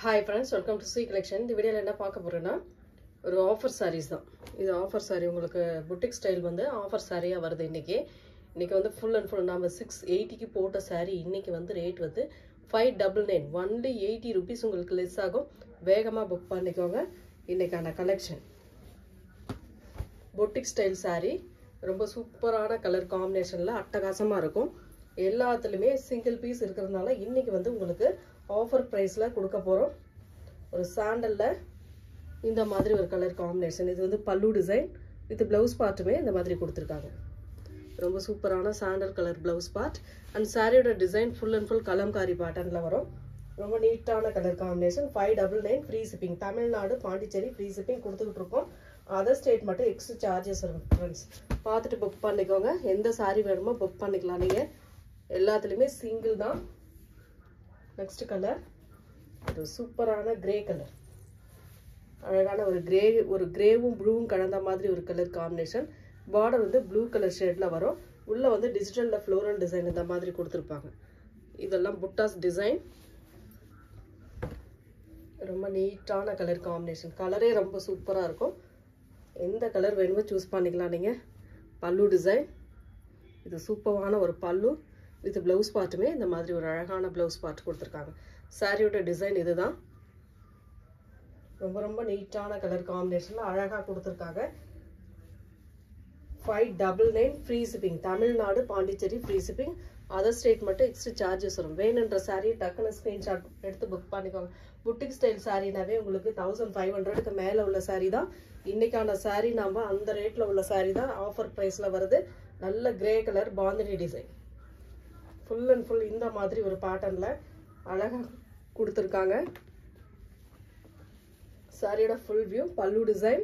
Hi friends, welcome to C collection. இந்த வீடியோல என்ன பார்க்க போறேன்னா ஒரு ஆஃபர் sarees தான். இது ஆஃபர் saree உங்களுக்கு boutique style வந்து ஆஃபர் சாரியா வருது இன்னைக்கு. இன்னைக்கு வந்து full and full நாம 680 க்கு போட்ட saree இன்னைக்கு வந்து ரேட் வந்து 599 only 80 rupees உங்களுக்கு less ஆகும். வேகமா புக் பண்ணிக்கோங்க. இன்னைக்கான கலெக்ஷன் boutique style saree ரொம்ப சூப்பரான கலர் காம்பினேஷன்ல அட்டகாசமா இருக்கும். எல்லாத்துலயுமே சிங்கிள் பீஸ் இருக்குறதுனால இன்னைக்கு வந்து உங்களுக்கு ஆஃபர் பிரைஸ்ல கொடுக்க போறோம். ஒரு சாண்டல்ல இந்த மாதிரி ஒரு கலர் காம்பினேஷன். இது வந்து பல்லு டிசைன் வித் ப்ளவுஸ் பார்ட்டுமே இந்த மாதிரி கொடுத்திருக்காங்க. ரொம்ப சூப்பரான sandal colour blouse part and சாரியோட design full and full Kalamkari பேட்டர்ன்ல வரும். ரொம்ப நீட்டான colour combination. 599 free shipping. Tamil Nadu Pondicherry free shipping கொடுத்துட்டு இருக்கோம். அதர் ஸ்டேட் மட்டும் எக்ஸ்ட்ரா சார்ஜஸ் இருக்கும் ஃப்ரெண்ட்ஸ். பார்த்துட்டு புக் பண்ணிக்கோங்க. எந்த சாரி வேணுமோ புக் பண்ணிக்கலாம் நீங்க. எல்லாத்துலயுமே சிங்கிள் தான். நெக்ஸ்ட் கலர் ஒரு சூப்பரான கிரே கலர். அழகான ஒரு கிரேவும் ப்ளூவும் கலந்த மாதிரி ஒரு கலர் காம்பினேஷன். பார்டர் வந்து ப்ளூ கலர் ஷேட்ல வரும். உள்ள வந்து டிஜிட்டல்ல ஃப்ளோரல் டிசைன் இந்த மாதிரி கொடுத்திருப்பாங்க. இதெல்லாம் புட்டாஸ் டிசைன். ரொம்ப நீட்டான கலர் காம்பினேஷன். கலரே ரொம்ப சூப்பரா இருக்கும். எந்த கலர் வேணுமோ சூஸ் பண்ணிக்கலாம் நீங்க. பல்லு டிசைன். இது சூப்பரான ஒரு பல்லு வித் ப்ளவுஸ் பார்ட்டுமே இந்த மாதிரி ஒரு அழகான ப்ளவுஸ் பார்ட் கொடுத்திருக்காங்க. சாரியோட டிசைன் இதுதான். ரொம்ப ரொம்ப நீட்டான கலர் காம்பினேஷன்ல அழகா கொடுத்திருக்காங்க. 599 free shipping. Tamil Nadu Pondicherry free shipping. Other state மட்டும் எக்ஸ்ட்ரா சார்ஜஸ் வரும். வேணுன்ற சாரி டக்குன்னு ஸ்கிரீன்ஷாட் எடுத்து புக் பண்ணிக்கோங்க. புட்டிக் ஸ்டைல் சாரினாவே உங்களுக்கு 1500க்கு மேல உள்ள சாரி தான். இன்னைக்கான சாரி நாம அந்த ரேட்ல உள்ள சாரி தான் ஆஃபர் பிரைஸ்ல வருது. நல்ல grey colour bandhani design. Full and full இந்த மாதிரி ஒரு பேட்டர்ன்ல அழகா கொடுத்திருக்காங்க. சாரியோட ஃபுல் வியூ. பல்லு டிசைன்.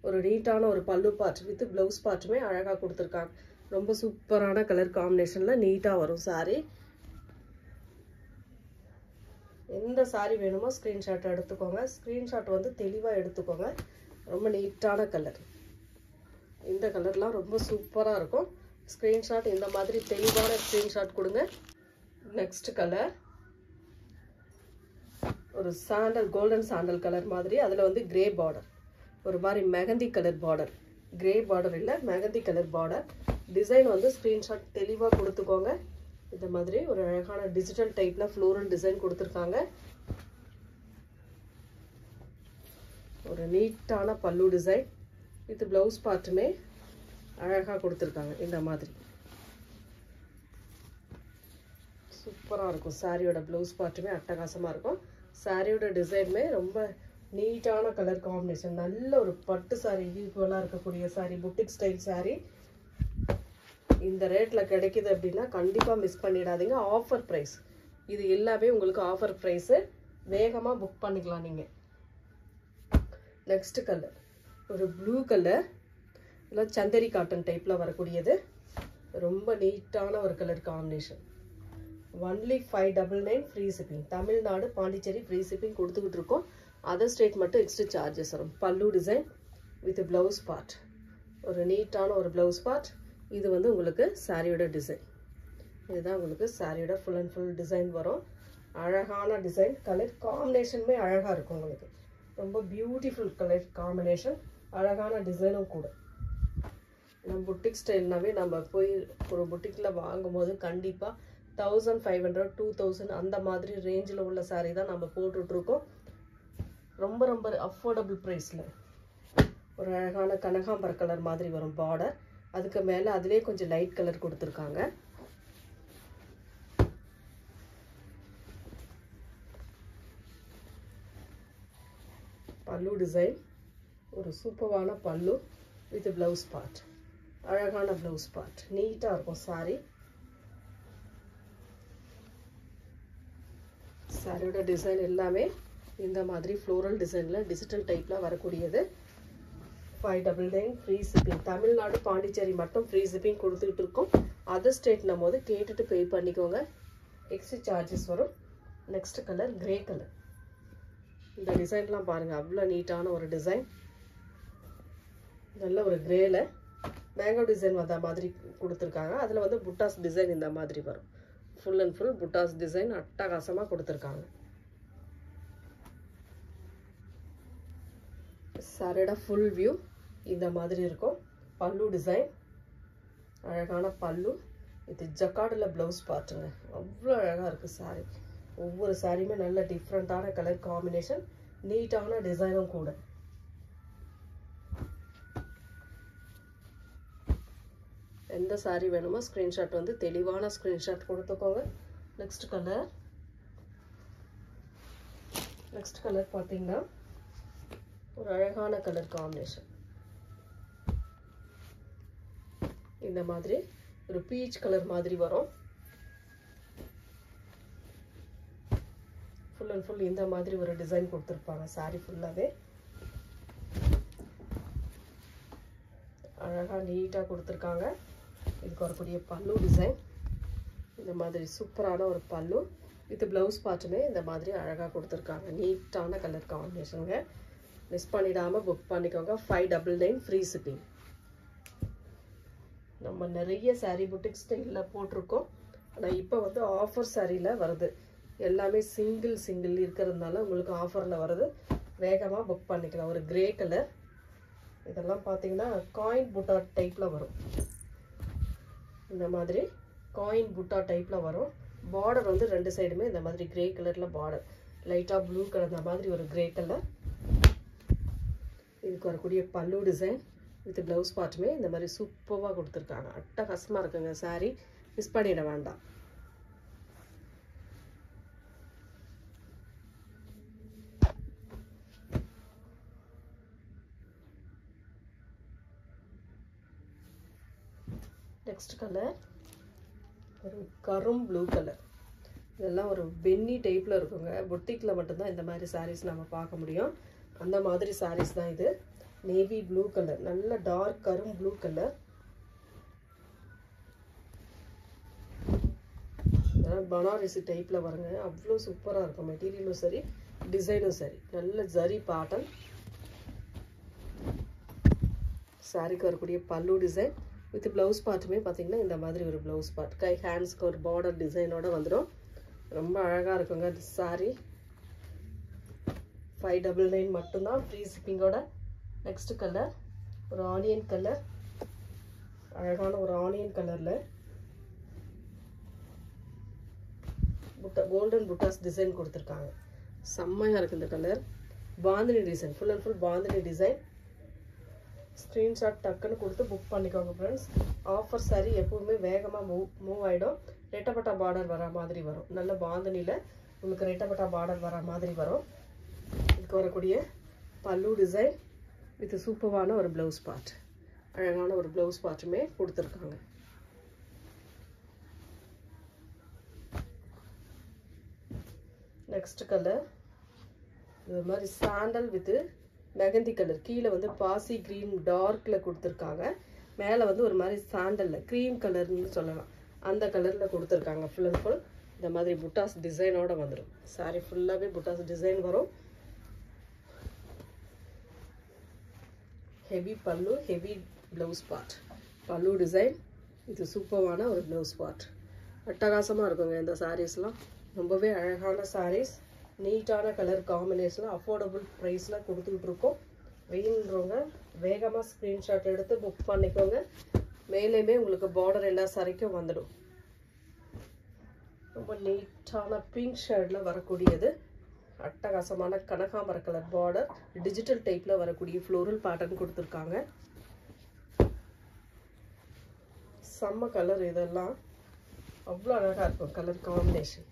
ஒரு நீட்டான ஒரு பல்லு பார்ட் வித் ப்ளவுஸ் பார்ட்டுமே அழகா கொடுத்திருக்காங்க. ரொம்ப சூப்பரான கலர் காம்பினேஷன்ல நீட்டா வரும் சாரி. எந்த சாரி வேணுமோ ஸ்கிரீன்ஷாட் எடுத்துக்கோங்க. ஸ்கிரீன்ஷாட் வந்து தெளிவா எடுத்துக்கோங்க. ரொம்ப நீட்டான கலர். இந்த கலர்லாம் ரொம்ப சூப்பரா இருக்கும். ஸ்கிரீன்ஷாட் இந்த மாதிரி தெளிவான ஸ்கிரீன்ஷாட் கொடுங்க. நெக்ஸ்ட் கலர் ஒரு சாண்டல் கோல்டன் சாண்டல் கலர் மாதிரி. அதுல வந்து கிரே பார்டர். ஒரு மாதிரி mehndi colour border. Grey border இல்ல மெகந்தி கலர் பார்டர். டிசைன் வந்து ஸ்கிரீன்ஷாட் தெளிவா கொடுத்துக்கோங்க. இந்த மாதிரி ஒரு அழகான டிஜிட்டல் டைப்ல ஃப்ளோரல் டிசைன் கொடுத்திருக்காங்க. ஒரு நீட்டான பல்லு டிசைன் வித் ப்ளவுஸ் பார்ட்டுமே அழகா கொடுத்திருக்காங்க. இந்த மாதிரி சூப்பரா இருக்கும். சாரியோட ப்ளவுஸ் பார்ட்டுமே அட்டகாசமா இருக்கும். சாரியோட டிசைனுமே ரொம்ப நீட்டான கலர் காம்பினேஷன். நல்ல ஒரு பட்டு சாரி ஈக்குவலா இருக்கக்கூடிய சாரி. புட்டிக் ஸ்டைல் சாரி இந்த ரேட்ல கிடைக்குது அப்படின்னா கண்டிப்பா மிஸ் பண்ணிடாதீங்க. Offer price. இது எல்லாமே உங்களுக்கு ஆஃபர் பிரைஸ். வேகமா புக் பண்ணிக்கலாம் நீங்க. நெக்ஸ்ட் கலர் ஒரு ப்ளூ கலர். இல்ல சந்தேரி காட்டன் டைப்ல வரக்கூடியது. ரொம்ப நீட்டான ஒரு colour combination. only 599 free shipping. Tamil Nadu Pondicherry free shipping கொடுத்துக்கிட்டு இருக்கோம். அதர் ஸ்டேட் மட்டும் எக்ஸ்ட்ரா சார்ஜஸ் வரும். Pallu design with blouse part. ஒரு நீட்டான ஒரு ப்ளவுஸ் பார்ட். இது வந்து உங்களுக்கு சாரியோட டிசைன். இதுதான் உங்களுக்கு சாரியோட ஃபுல் அண்ட் ஃபுல் டிசைன் வரும். அழகான டிசைன். கலர் காம்பினேஷனுமே அழகா இருக்கும் உங்களுக்கு. ரொம்ப பியூட்டிஃபுல் கலர் காம்பினேஷன். அழகான டிசைனும் கூட. நம்ம புட்டிக் ஸ்டைல்னாவே நம்ம போய் ஒரு புட்டிக்ல வாங்கும்போது கண்டிப்பா 1500 2000 அந்த மாதிரி ரேஞ்சில் உள்ள சாரி தான் நம்ம போட்டுட்டு இருக்கோம். ரொம்ப ரொம்ப அஃபோர்டபுள் பிரைஸ்ல ஒரு அழகான கனகாம்பர கலர் மாதிரி வரும் பார்டர். அதுக்கு மேல அதிலே கொஞ்சம் லைட் கலர் கொடுத்திருக்காங்க. பல்லு டிசைன். ஒரு சூப்பரான பல்லு வித் ப்ளவுஸ் பார்ட். அழகான ப்ளவுஸ் பார்ட். நீட்டா இருக்கும் சாரி. சாரியோட டிசைன் எல்லாமே இந்த மாதிரி ஃப்ளோரல் டிசைன்ல டிஜிட்டல் டைப்ல வரக்கூடியது. 599 ஃப்ரீ ஷிப்பிங். தமிழ்நாடு பாண்டிச்சேரி மட்டும் ஃப்ரீ ஷிப்பிங் கொடுத்துட்டு இருக்கோம். அதர் ஸ்டேட்னும் போது கேட்டுட்டு பே பண்ணிக்கோங்க. எக்ஸ்ட்ரா சார்ஜஸ் வரும். Next colour grey colour. இந்த டிசைன்லாம் பாருங்க. அவ்வளோ நீட்டான ஒரு டிசைன். நல்ல ஒரு கிரேல மேங்கோ டிசைன் வந்த மாதிரி கொடுத்திருக்காங்க. அதுல வந்து புட்டாஸ் டிசைன் இந்த மாதிரி வரும். Full and full buttas design அட்டகாசமா கொடுத்திருக்காங்க. சாரியோட ஃபுல் வியூ இந்த மாதிரி இருக்கும். பல்லு டிசைன், அழகான பல்லு. இது ஜக்கார்டில் ப்ளவுஸ் பார்ட்டுங்க. அவ்வளோ அழகாக இருக்குது சாரி. ஒவ்வொரு சாரியுமே நல்ல டிஃப்ரெண்ட்டான கலர் காம்பினேஷன், நீட்டான டிசைனும் கூட. எந்த சாரி வேணுமோ ஸ்க்ரீன்ஷாட் வந்து தெளிவான ஸ்க்ரீன்ஷாட் கொடுத்துக்கோங்க. நெக்ஸ்ட் கலர் பார்த்தீங்கன்னா ஒரு அழகான கலர் காம்பினேஷன். இந்த மாதிரி ஒரு பீச் கலர் மாதிரி வரும். ஃபுல் அண்ட் ஃபுல் இந்த மாதிரி ஒரு டிசைன் கொடுத்துருப்பாங்க. சாரி ஃபுல்லாகவே அழகாக நீட்டாக கொடுத்துருக்காங்க. இதுக்கு வரக்கூடிய பல்லு டிசைன் இந்த மாதிரி சூப்பரான ஒரு பல்லு. வித் ப்ளவுஸ் பார்ட்டுமே இந்த மாதிரி அழகாக கொடுத்துருக்காங்க. நீட்டான கலர் காம்பினேஷனுங்க. மிஸ் பண்ணிடாமல் புக் பண்ணிக்கோங்க. 599 ஃப்ரீ ஷிப்பிங். நம்ம நிறைய சாரீ புட்டிக் ஸ்டைலில் போட்டிருக்கோம். ஆனால் இப்போ வந்து ஆஃபர் சாரியில் வருது. எல்லாமே சிங்கிள் இருக்கிறதுனால உங்களுக்கு ஆஃபரில் வருது. வேகமாக புக் பண்ணிக்கலாம். ஒரு கிரே கலர். இதெல்லாம் பார்த்தீங்கன்னா காயின் புட்டா டைப்பில் வரும். இந்த மாதிரி காயின் புட்டா டைப்பில் வரும். பார்டர் வந்து ரெண்டு சைடுமே இந்த மாதிரி கிரே கலரில் பார்டர், லைட்டாக ப்ளூ கலர், இந்த மாதிரி ஒரு கிரே கலர். இதுக்கு வரக்கூடிய பல்லு டிசைன் வித் ப்ளவுஸ் பார்ட்டுமே இந்த மாதிரி சூப்பராக கொடுத்துருக்காங்க. அட்டகாசமாக இருக்குங்க சாரீ. மிஸ் பண்ணிட வேண்டாம். நெக்ஸ்ட் கலர் ஒரு கரும் ப்ளூ கலர். இதெல்லாம் ஒரு பென்னி டைப்பில் இருக்குங்க. புட்டிக்கில் மட்டும்தான் இந்த மாதிரி சாரீஸ் நம்ம பார்க்க முடியும். அந்த மாதிரி சாரீஸ் தான் இது. நேவி ப்ளூ கலர், நல்ல டார்க் கரும் ப்ளூ கலர். பனாரசி டைப்பில் வருங்க. அவ்வளோ சூப்பராக இருக்கும். மெட்டீரியலும் சரி, டிசைனும் சரி. நல்ல ஜரி பேட்டர்ன். சாரிக்கு வரக்கூடிய பல்லு டிசைன் வித் ப்ளவுஸ் பார்ட்டுமே பார்த்தீங்கன்னா இந்த மாதிரி ஒரு ப்ளவுஸ் பார்ட். கை ஹேண்ட்ஸ்க்கு ஒரு பார்டர் டிசைனோட வந்துடும். ரொம்ப அழகாக இருக்குங்க சாரி. 599 மட்டும்தான் ஃப்ரீ ஷிப்பிங்கோட. நெக்ஸ்ட் கலர் ஒரு ஆனியன் கலர். அழகான ஒரு ஆனியன் கலரில் கோல்டன் புட்டாஸ் டிசைன் கொடுத்துருக்காங்க. செம்மையாக இருக்குது இந்த colour. Bandhani design, full and full bandhani design. Screenshot டக்குன்னு கொடுத்து புக் பண்ணிக்கோங்க ஃப்ரெண்ட்ஸ். ஆஃபர் சாரி எப்போவுமே வேகமாக மூவ் ஆகிடும். ரெட்டப்பட்டா பார்டர் வர மாதிரி வரும். நல்ல பாந்தினியில் உங்களுக்கு ரெட்டப்பட்டா பார்டர் வர மாதிரி வரும். இதுக்கு வரக்கூடிய பல்லு டிசைன் வித் சூப்பரான ஒரு ப்ளவுஸ் பார்ட். அழகான ஒரு ப்ளவுஸ் பார்ட்டுமே கொடுத்துருக்காங்க. நெக்ஸ்ட் கலர் இது மாதிரி சாண்டல் வித் மெகந்தி கலர். கீழே வந்து பாசி க்ரீன் டார்க்கில் கொடுத்துருக்காங்க. மேலே வந்து ஒரு மாதிரி சாண்டலில் க்ரீம் கலர்னு சொல்லலாம், அந்த கலரில் கொடுத்துருக்காங்க. ஃபுல் அண்ட் ஃபுல் இந்த மாதிரி புட்டாஸ் டிசைனோடு வந்துடும். சாரி ஃபுல்லாகவே புட்டாஸ் டிசைன் வரும். ஹெவி பல்லு, ஹெவி ப்ளவுஸ் பார்ட். பல்லு டிசைன் இது சூப்பரான ஒரு ப்ளவுஸ் பார்ட். அட்டகாசமாக இருக்குங்க இந்த சாரீஸ்லாம். ரொம்பவே அழகான சாரீஸ். நீட்டான கலர் காம்பினேஷனில் அஃபோர்டபுள் ப்ரைஸில் கொடுத்துட்ருக்கோம். வேணுன்றவங்க வேகமாக ஸ்க்ரீன்ஷாட் எடுத்து புக் பண்ணிக்கோங்க. மேலேயுமே உங்களுக்கு பார்டர் எல்லா சாரிக்கும் வந்துடும். ரொம்ப நீட்டான பிங்க் ஷேடில் வரக்கூடியது. அட்டகாசமான கனகாம்பர கலர் பார்டர், டிஜிட்டல் டைப்பில் வரக்கூடிய ஃப்ளோரல் பேட்டர்ன் கொடுத்துருக்காங்க. செம்ம கலர். இதெல்லாம் அவ்வளோ அழகாக இருக்கும் கலர் காம்பினேஷன்.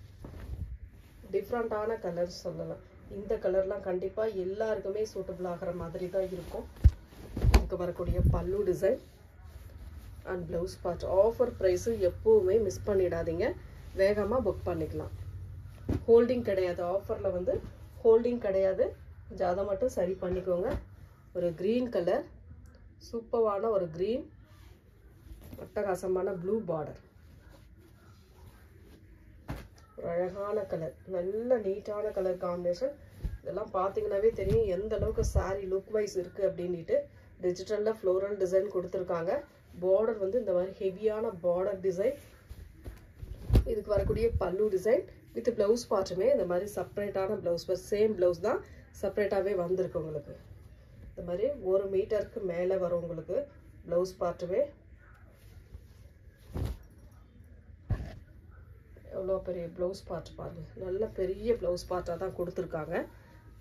டிஃப்ரெண்ட்டான கலர்ஸ் சொல்லலாம். இந்த கலர்லாம் கண்டிப்பாக எல்லாருக்குமே சூட்டபிள் ஆகிற மாதிரி தான் இருக்கும். இதுக்கு வரக்கூடிய pallu design and blouse part. Offer price எப்போவுமே மிஸ் பண்ணிடாதீங்க. வேகமாக புக் பண்ணிக்கலாம். ஹோல்டிங் கிடையாது. ஆஃபரில் வந்து ஹோல்டிங் கிடையாது. கொஞ்சம் அதை மட்டும் சரி பண்ணிக்கோங்க. ஒரு க்ரீன் கலர், சூப்பரான ஒரு க்ரீன், அட்டகாசமான ப்ளூ பார்டர். ஒரு அழகான கலர், நல்ல நீட்டான கலர் காம்பினேஷன். இதெல்லாம் பார்த்தீங்கன்னாவே தெரியும் எந்த அளவுக்கு சாரீ லுக் வைஸ் இருக்குது அப்படின்ட்டு. டிஜிட்டலில் ஃப்ளோரல் டிசைன் கொடுத்துருக்காங்க. பார்டர் வந்து இந்த மாதிரி ஹெவியான பார்டர் டிசைன். இதுக்கு வரக்கூடிய பல்லு டிசைன் வித் ப்ளவுஸ் பார்ட்டுமே இந்த மாதிரி செப்பரேட்டான ப்ளவுஸ் பார்ட். சேம் ப்ளவுஸ் தான், செப்பரேட்டாகவே வந்திருக்கு உங்களுக்கு. இந்த மாதிரி 1 மீட்டருக்கு மேலே வரும் உங்களுக்கு ப்ளவுஸ் பார்ட்டுமே. எவ்வளோ பெரிய ப்ளவுஸ் பார்ட் பாருங்கள், நல்ல பெரிய ப்ளவுஸ் பார்ட்டாக தான் கொடுத்துருக்காங்க.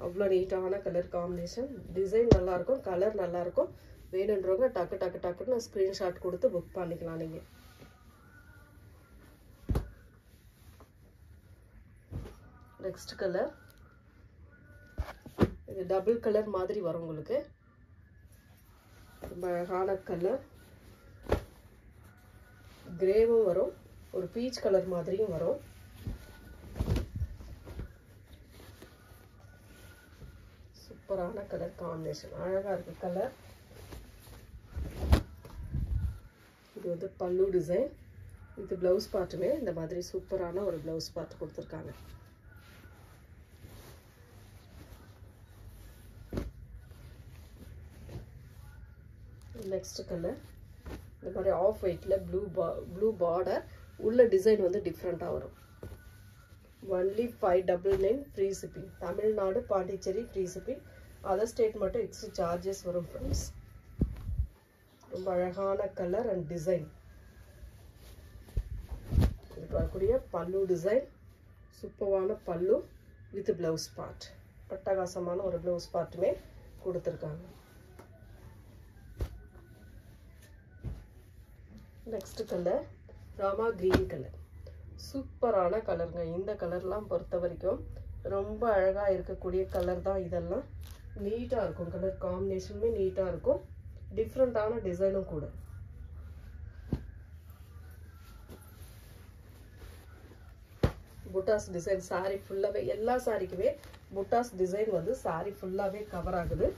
அவ்வளோ நீட்டான கலர் காம்பினேஷன், டிசைன் நல்லாயிருக்கும், கலர் நல்லாயிருக்கும். வேணுன்றவங்க டக்கு டக்கு டக்குன்னு ஸ்க்ரீன்ஷாட் கொடுத்து புக் பண்ணிக்கலாம் நீங்கள். நெக்ஸ்ட் கலர், இது டபுள் கலர் மாதிரி வரும் உங்களுக்கு. ரொம்ப அழகான கலர், கிரேவும் வரும், ஒரு பீச் கலர் மாதிரியும் வரும். சூப்பரான கலர் காம்பினேஷன், அழகாக இருக்குது கலர். இது வந்து பல்லு டிசைன், இது ப்ளவுஸ் பார்ட்டுமே இந்த மாதிரி சூப்பரான ஒரு ப்ளவுஸ் பார்ட் கொடுத்துருக்காங்க. நெக்ஸ்ட் கலர், இந்த மாதிரி ஆஃப் ஒயிட்ல ப்ளூ பார்டர், உள்ள டிசைன் வந்து டிஃப்ரெண்ட்டாக வரும். Only 599 free shipping. Tamil Nadu Pondicherry free shipping. Other state மட்டும் எக்ஸ்ட்ரா சார்ஜஸ் வரும் ஃப்ரெண்ட்ஸ். ரொம்ப அழகான கலர் அண்ட் டிசைன். இதுக்கு வரக்கூடிய பல்லு டிசைன், சூப்பரான பல்லு வித் ப்ளவுஸ் பார்ட். அட்டகாசமான ஒரு ப்ளவுஸ் பார்ட்டுமே கொடுத்துருக்காங்க. Next colour Rama green colour, சூப்பரான கலருங்க. இந்த கலர்லாம் பொறுத்த வரைக்கும் ரொம்ப அழகாக இருக்கக்கூடிய கலர் தான் இதெல்லாம். நீட்டாக இருக்கும், கலர் காம்பினேஷனுமே நீட்டாக இருக்கும், டிஃப்ரெண்ட்டான டிசைனும் கூட. புட்டாஸ் டிசைன் சாரி ஃபுல்லாகவே, எல்லா சாரிக்குமே புட்டாஸ் டிசைன் வந்து சாரி ஃபுல்லாகவே கவர் ஆகுது.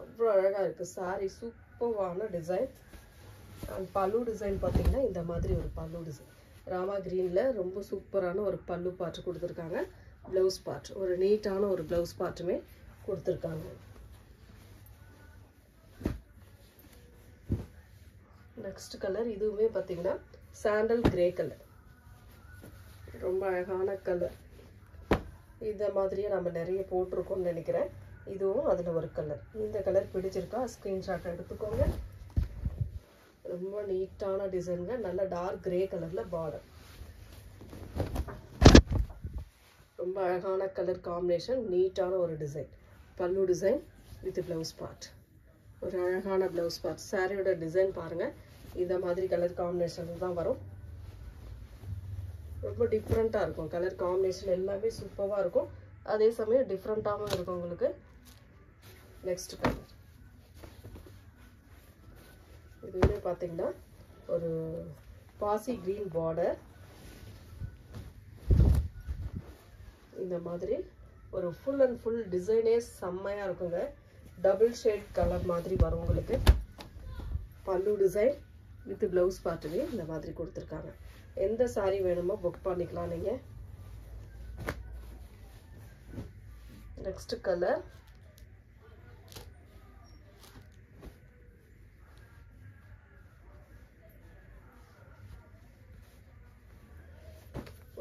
அவ்வளோ அழகாக இருக்குது சாரி, சூப்பரான டிசைன். அண்ட் பல்லு டிசைன் பார்த்தீங்கன்னா இந்த மாதிரி ஒரு பல்லு டிசைன், ராமா கிரீனில் ரொம்ப சூப்பரான ஒரு பல்லு பார்ட் கொடுத்துருக்காங்க. ப்ளவுஸ் பார்ட், ஒரு நீட்டான ஒரு ப்ளவுஸ் பார்ட்டுமே கொடுத்துருக்காங்க. நெக்ஸ்ட் கலர், இதுவுமே பார்த்தீங்கன்னா சாண்டல் கிரே கலர், ரொம்ப அழகான கலர். இந்த மாதிரியே நம்ம நிறைய போட்டிருக்கோம்னு நினைக்கிறேன். இதுவும் அதில் ஒரு கலர். இந்த கலர் பிடிச்சிருக்கா ஸ்க்ரீன்ஷாட் எடுத்துக்கோங்க. ரொம்ப நீட்டான டிசைனுங்க, நல்ல டார்க் கிரே கலரில் பார்டர். ரொம்ப அழகான கலர் காம்பினேஷன், நீட்டான ஒரு டிசைன். பல்லு டிசைன் வித் ப்ளவுஸ் பார்ட், ஒரு அழகான ப்ளவுஸ் பார்ட். சாரியோட டிசைன் பாருங்கள், இந்த மாதிரி கலர் காம்பினேஷன் தான் வரும். ரொம்ப டிஃப்ரெண்ட்டாக இருக்கும், கலர் காம்பினேஷன் எல்லாமே சூப்பராக இருக்கும், அதே சமயம் டிஃப்ரெண்ட்டாகவும் இருக்கும் உங்களுக்கு. நெக்ஸ்ட் கலர், இதுவே பார்த்தீங்கன்னா ஒரு பாசி கிரீன் பார்டர், இந்த மாதிரி ஒரு ஃபுல் அண்ட் ஃபுல் டிசைனே செம்மையாக இருக்குங்க. டபுள் ஷேட் கலர் மாதிரி வரும் உங்களுக்கு. பல்லு டிசைன் வித் ப்ளவுஸ் பார்ட்டுமே இந்த மாதிரி கொடுத்துருக்காங்க. எந்த சாரி வேணுமோ புக் பண்ணிக்கலாம் நீங்கள். நெக்ஸ்ட் கலர்,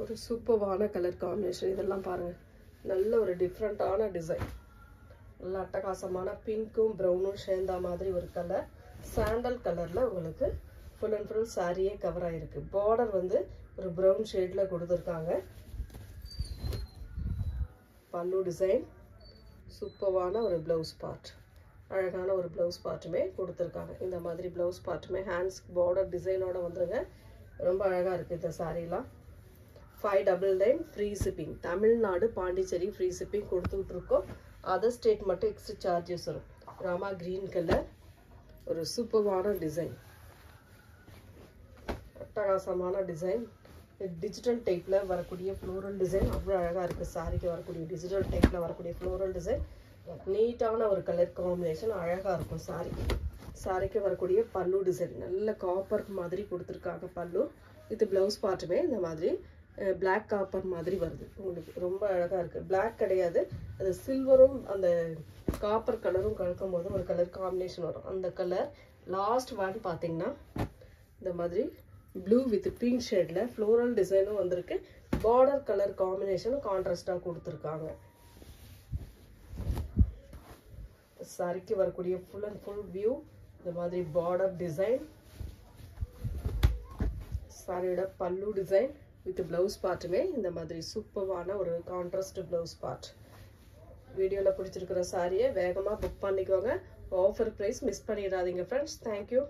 ஒரு சூப்பரான கலர் காம்பினேஷன். இதெல்லாம் பாருங்கள், நல்ல ஒரு டிஃப்ரெண்ட்டான டிசைன், நல்ல அட்டகாசமான பிங்க்கும் ப்ரௌனும் சேர்ந்த மாதிரி ஒரு கலர். சாண்டல் கலரில் உங்களுக்கு ஃபுல் அண்ட் ஃபுல் சாரியே கவர் ஆகிருக்கு. பார்டர் வந்து ஒரு ப்ரௌன் ஷேடில் கொடுத்துருக்காங்க. பல்லு டிசைன், சூப்பரான ஒரு ப்ளவுஸ் பார்ட், அழகான ஒரு ப்ளவுஸ் பார்ட்டுமே கொடுத்துருக்காங்க. இந்த மாதிரி ப்ளவுஸ் பார்ட்டுமே ஹேண்ட்ஸ் பார்டர் டிசைனோட வந்துருங்க. ரொம்ப அழகாக இருக்குது இந்த சாரீலாம். 599 free shipping. Tamil Nadu Pondicherry free shipping கொடுத்துட்ருக்கோம். அதர் ஸ்டேட் மட்டும் எக்ஸ்ட்ரா சார்ஜஸ் வரும். ராமா கிரீன் கலர், ஒரு சூப்பரான டிசைன், அட்டகாசமான டிசைன். டிஜிட்டல் டைப்பில் வரக்கூடிய ஃப்ளோரல் டிசைன் அவ்வளோ அழகாக இருக்குது. சாரிக்கு வரக்கூடிய டிஜிட்டல் டைப்பில் வரக்கூடிய ஃப்ளோரல் டிசைன், நீட்டான ஒரு கலர் காம்பினேஷன், அழகாக இருக்கும் சாரி. சாரிக்கு வரக்கூடிய பல்லு டிசைன் நல்ல காப்பர் மாதிரி கொடுத்துருக்காங்க பல்லு. இது ப்ளவுஸ் பார்ட்டுமே இந்த மாதிரி பிளாக் காப்பர் மாதிரி வருது உங்களுக்கு. ரொம்ப அழகாக இருக்குது. பிளாக் கிடையாது, அது சில்வரும் அந்த காப்பர் கலரும் கலக்கும் போது ஒரு கலர் காம்பினேஷன் வரும். அந்த கலர் லாஸ்ட் ஒன் பார்த்தீங்கன்னா இந்த மாதிரி ப்ளூ வித் பிங்க் ஷேடில் ஃப்ளோரல் டிசைனும் வந்திருக்கு. பார்டர் கலர் காம்பினேஷனும் கான்ட்ராஸ்டாக கொடுத்துருக்காங்க. சாரிக்கு வரக்கூடிய ஃபுல் அண்ட் ஃபுல் வியூ இந்த மாதிரி பார்டர் டிசைன், சாரியோட பல்லு டிசைன் வித் பிளவுஸ் பார்ட்டுமே இந்த மாதிரி சூப்பரான ஒரு கான்ட்ராஸ்ட் பிளவுஸ் பார்ட். வீடியோவில் பிடிச்சிருக்கிற சாரியை வேகமாக புக் பண்ணிக்கோங்க. ஆஃபர் ப்ரைஸ் மிஸ் பண்ணிடாதீங்க ஃப்ரெண்ட்ஸ். தேங்க்யூ.